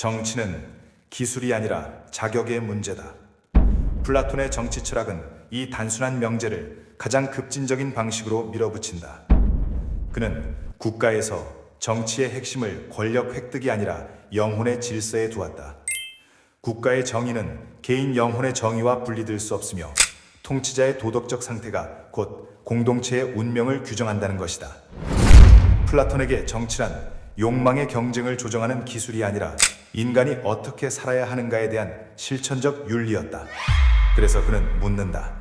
정치는 기술이 아니라 자격의 문제다. 플라톤의 정치 철학은 이 단순한 명제를 가장 급진적인 방식으로 밀어붙인다. 그는 국가에서 정치의 핵심을 권력 획득이 아니라 영혼의 질서에 두었다. 국가의 정의는 개인 영혼의 정의와 분리될 수 없으며 통치자의 도덕적 상태가 곧 공동체의 운명을 규정한다는 것이다. 플라톤에게 정치란 욕망의 경쟁을 조정하는 기술이 아니라 인간이 어떻게 살아야 하는가에 대한 실천적 윤리였다. 그래서 그는 묻는다.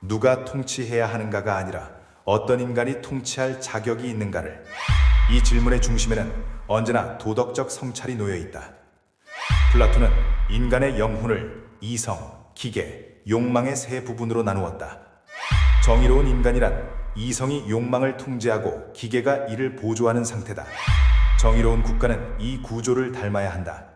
누가 통치해야 하는가가 아니라 어떤 인간이 통치할 자격이 있는가를. 이 질문의 중심에는 언제나 도덕적 성찰이 놓여 있다. 플라톤은 인간의 영혼을 이성, 기계, 욕망의 세 부분으로 나누었다. 정의로운 인간이란 이성이 욕망을 통제하고 기계가 이를 보조하는 상태다. 정의로운 국가는 이 구조를 닮아야 한다.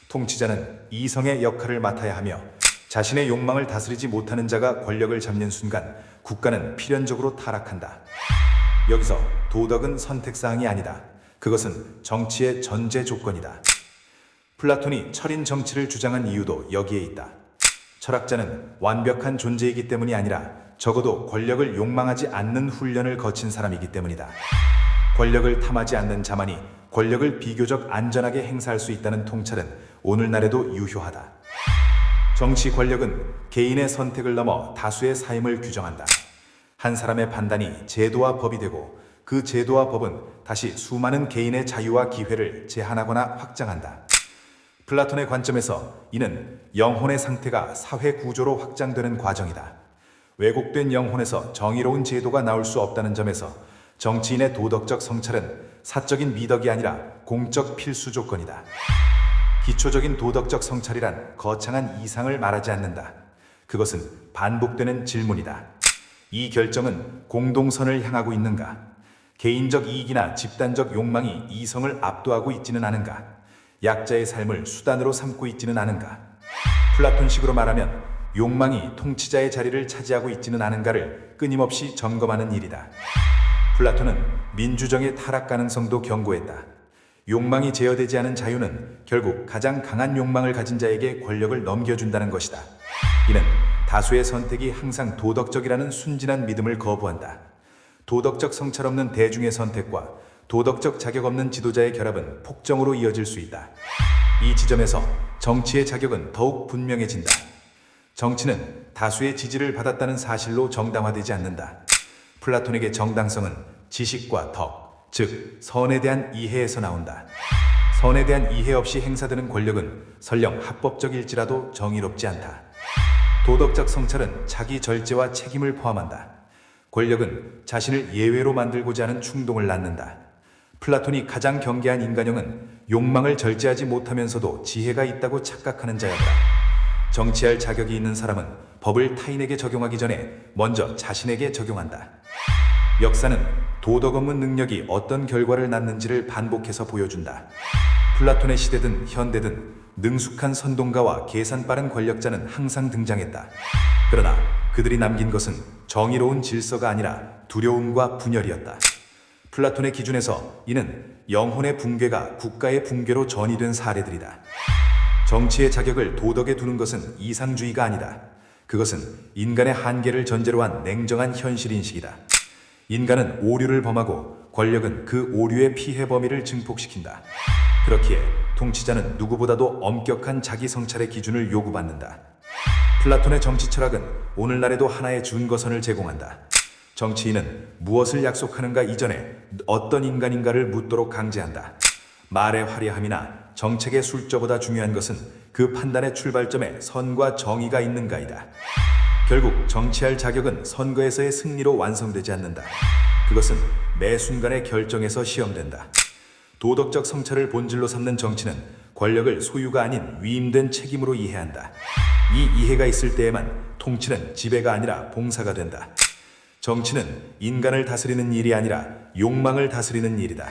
통치자는 이성의 역할을 맡아야 하며 자신의 욕망을 다스리지 못하는 자가 권력을 잡는 순간 국가는 필연적으로 타락한다. 여기서 도덕은 선택사항이 아니다. 그것은 정치의 전제 조건이다. 플라톤이 철인 정치를 주장한 이유도 여기에 있다. 철학자는 완벽한 존재이기 때문이 아니라 적어도 권력을 욕망하지 않는 훈련을 거친 사람이기 때문이다. 권력을 탐하지 않는 자만이 권력을 비교적 안전하게 행사할 수 있다는 통찰은 오늘날에도 유효하다. 정치 권력은 개인의 선택을 넘어 다수의 삶을 규정한다. 한 사람의 판단이 제도와 법이 되고 그 제도와 법은 다시 수많은 개인의 자유와 기회를 제한하거나 확장한다. 플라톤의 관점에서 이는 영혼의 상태가 사회 구조로 확장되는 과정이다. 왜곡된 영혼에서 정의로운 제도가 나올 수 없다는 점에서 정치인의 도덕적 성찰은 사적인 미덕이 아니라 공적 필수 조건이다. 기초적인 도덕적 성찰이란 거창한 이상을 말하지 않는다. 그것은 반복되는 질문이다. 이 결정은 공동선을 향하고 있는가? 개인적 이익이나 집단적 욕망이 이성을 압도하고 있지는 않은가? 약자의 삶을 수단으로 삼고 있지는 않은가? 플라톤식으로 말하면 욕망이 통치자의 자리를 차지하고 있지는 않은가를 끊임없이 점검하는 일이다. 플라톤은 민주정의 타락 가능성도 경고했다. 욕망이 제어되지 않은 자유는 결국 가장 강한 욕망을 가진 자에게 권력을 넘겨준다는 것이다. 이는 다수의 선택이 항상 도덕적이라는 순진한 믿음을 거부한다. 도덕적 성찰 없는 대중의 선택과 도덕적 자격 없는 지도자의 결합은 폭정으로 이어질 수 있다. 이 지점에서 정치의 자격은 더욱 분명해진다. 정치는 다수의 지지를 받았다는 사실로 정당화되지 않는다. 플라톤에게 정당성은 지식과 덕, 즉 선에 대한 이해에서 나온다. 선에 대한 이해 없이 행사되는 권력은 설령 합법적일지라도 정의롭지 않다. 도덕적 성찰은 자기 절제와 책임을 포함한다. 권력은 자신을 예외로 만들고자 하는 충동을 낳는다. 플라톤이 가장 경계한 인간형은 욕망을 절제하지 못하면서도 지혜가 있다고 착각하는 자였다. 정치할 자격이 있는 사람은 법을 타인에게 적용하기 전에 먼저 자신에게 적용한다. 역사는 도덕 없는 능력이 어떤 결과를 낳는지를 반복해서 보여준다. 플라톤의 시대든 현대든 능숙한 선동가와 계산 빠른 권력자는 항상 등장했다. 그러나 그들이 남긴 것은 정의로운 질서가 아니라 두려움과 분열이었다. 플라톤의 기준에서 이는 영혼의 붕괴가 국가의 붕괴로 전이된 사례들이다. 정치의 자격을 도덕에 두는 것은 이상주의가 아니다. 그것은 인간의 한계를 전제로 한 냉정한 현실인식이다. 인간은 오류를 범하고 권력은 그 오류의 피해 범위를 증폭시킨다. 그렇기에 통치자는 누구보다도 엄격한 자기 성찰의 기준을 요구받는다. 플라톤의 정치 철학은 오늘날에도 하나의 준거선을 제공한다. 정치인은 무엇을 약속하는가 이전에 어떤 인간인가를 묻도록 강제한다. 말의 화려함이나 정책의 술조보다 중요한 것은 그 판단의 출발점에 선과 정의가 있는가이다. 결국 정치할 자격은 선거에서의 승리로 완성되지 않는다. 그것은 매 순간의 결정에서 시험된다. 도덕적 성찰을 본질로 삼는 정치는 권력을 소유가 아닌 위임된 책임으로 이해한다. 이 이해가 있을 때에만 통치는 지배가 아니라 봉사가 된다. 정치는 인간을 다스리는 일이 아니라 욕망을 다스리는 일이다.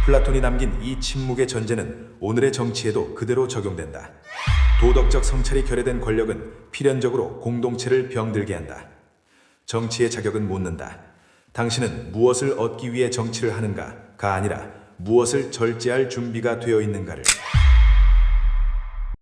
플라톤이 남긴 이 침묵의 전제는 오늘의 정치에도 그대로 적용된다. 도덕적 성찰이 결여된 권력은 필연적으로 공동체를 병들게 한다. 정치의 자격은 묻는다. 당신은 무엇을 얻기 위해 정치를 하는가가 아니라 무엇을 절제할 준비가 되어 있는가를.